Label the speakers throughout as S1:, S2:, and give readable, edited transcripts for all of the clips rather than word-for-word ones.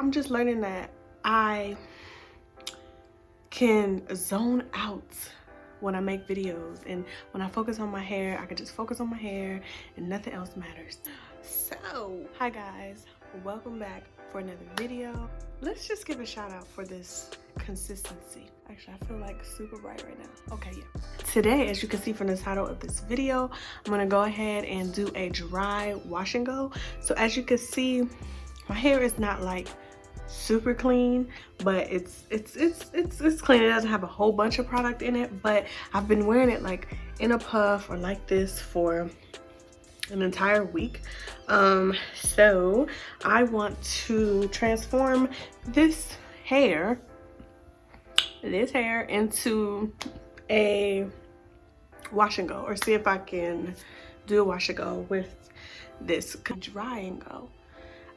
S1: I'm just learning that I can zone out when I make videos, and when I focus on my hair, I can just focus on my hair and nothing else matters. So, hi guys, welcome back for another video. Let's just give a shout out for this consistency. Actually, I feel like super bright right now. Okay, yeah. Today, as you can see from the title of this video, I'm gonna go ahead and do a dry wash and go. So as you can see, my hair is not like super clean, but it's clean. It doesn't have a whole bunch of product in it, but I've been wearing it like in a puff or like this for an entire week. So I want to transform this hair into a wash and go, or see if I can do a wash and go with this dry and go.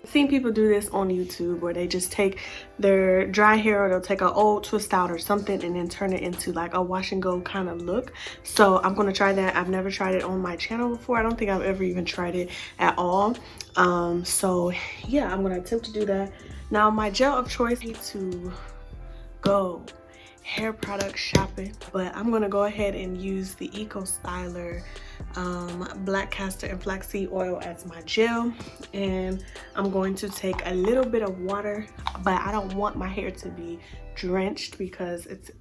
S1: I've seen people do this on YouTube where they just take their dry hair, or they'll take an old twist out or something and then turn it into like a wash and go kind of look. So I'm gonna try that. I've never tried it on my channel before. I don't think I've ever even tried it at all. So yeah, I'm gonna attempt to do that. Now my gel of choice, I need to go hair product shopping, but I'm gonna go ahead and use the Eco Styler black castor and flaxseed oil as my gel, and I'm going to take a little bit of water, but I don't want my hair to be drenched because it's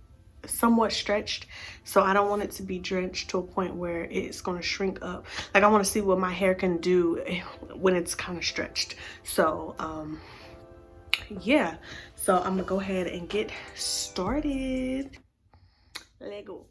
S1: somewhat stretched, so I don't want it to be drenched to a point where it's going to shrink up. Like, I want to see what my hair can do when it's kind of stretched. So yeah, so I'm gonna go ahead and get started. Let's go.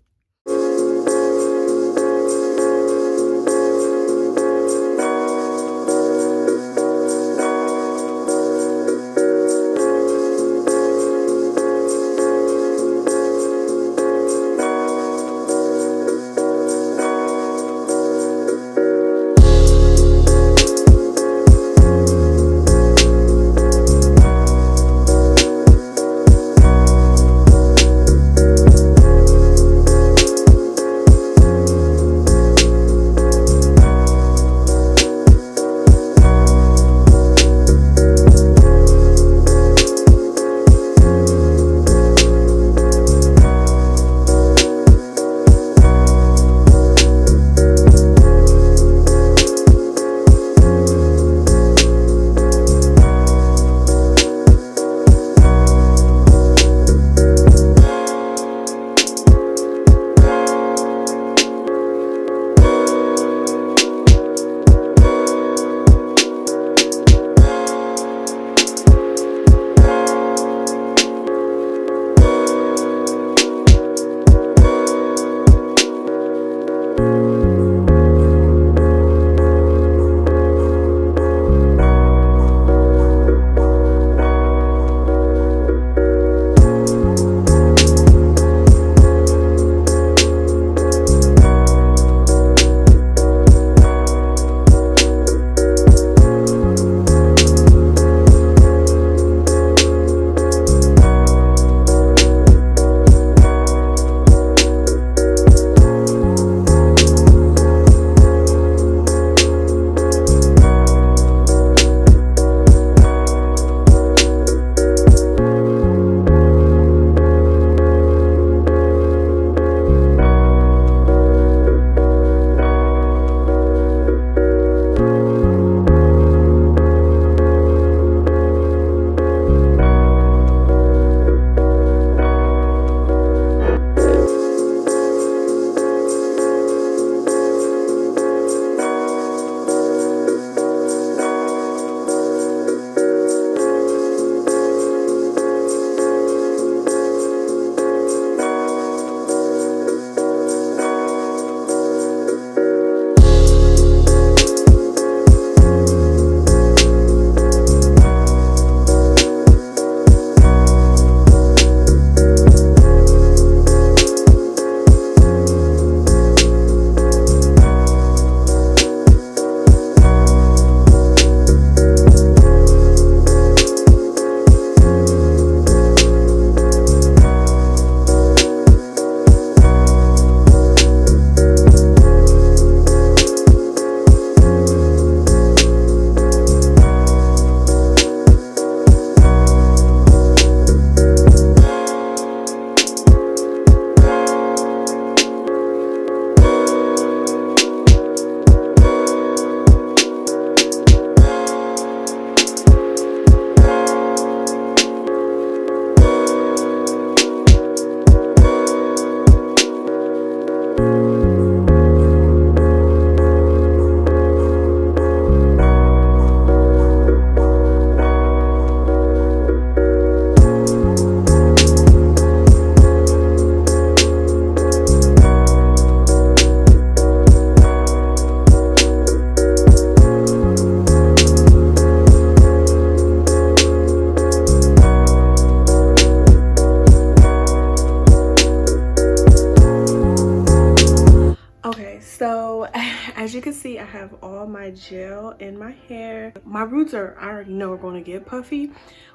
S1: you can see, I have all my gel in my hair. My roots are, I already know, are going to get puffy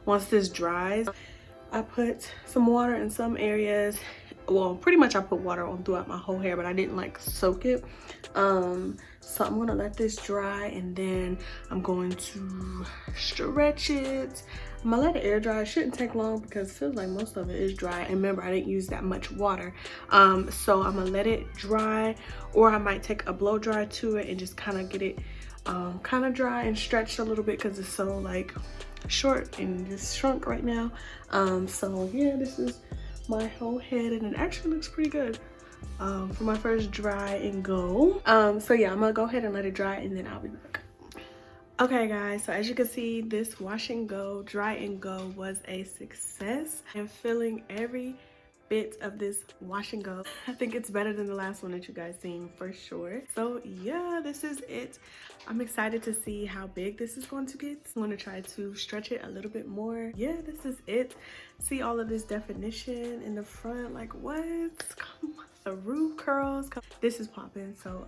S1: once this dries. I put some water in some areas. Well, pretty much I put water on throughout my whole hair, but I didn't like soak it. So I'm gonna let this dry, and then I'm going to stretch it. I'm gonna let it air dry. It shouldn't take long because it feels like most of it is dry. And remember, I didn't use that much water. So I'm gonna let it dry, or I might take a blow dry to it and just kind of get it kind of dry and stretched a little bit because it's so like short and just shrunk right now. So yeah, this is my whole head, and it actually looks pretty good for my first dry and go. So yeah, I'm gonna go ahead and let it dry, and then I'll be back. Okay guys, so as you can see, this wash and go, dry and go was a success. I'm feeling every bit of this wash and go. I think it's better than the last one that you guys seen for sure. So yeah, this is it. I'm excited to see how big this is going to get. I'm going to try to stretch it a little bit more. Yeah, this is it. See all of this definition in the front, like what? Come on. The root curls, this is popping. So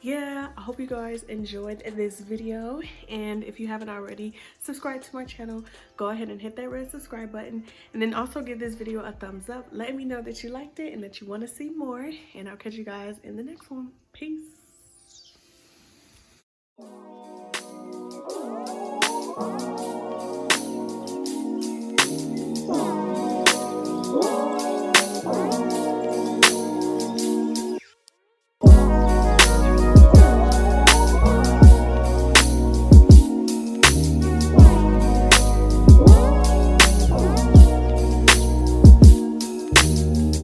S1: yeah, I hope you guys enjoyed this video, and if you haven't already, subscribe to my channel. Go ahead and hit that red subscribe button, and then also give this video a thumbs up. Let me know that you liked it and that you want to see more, and I'll catch you guys in the next one. Peace.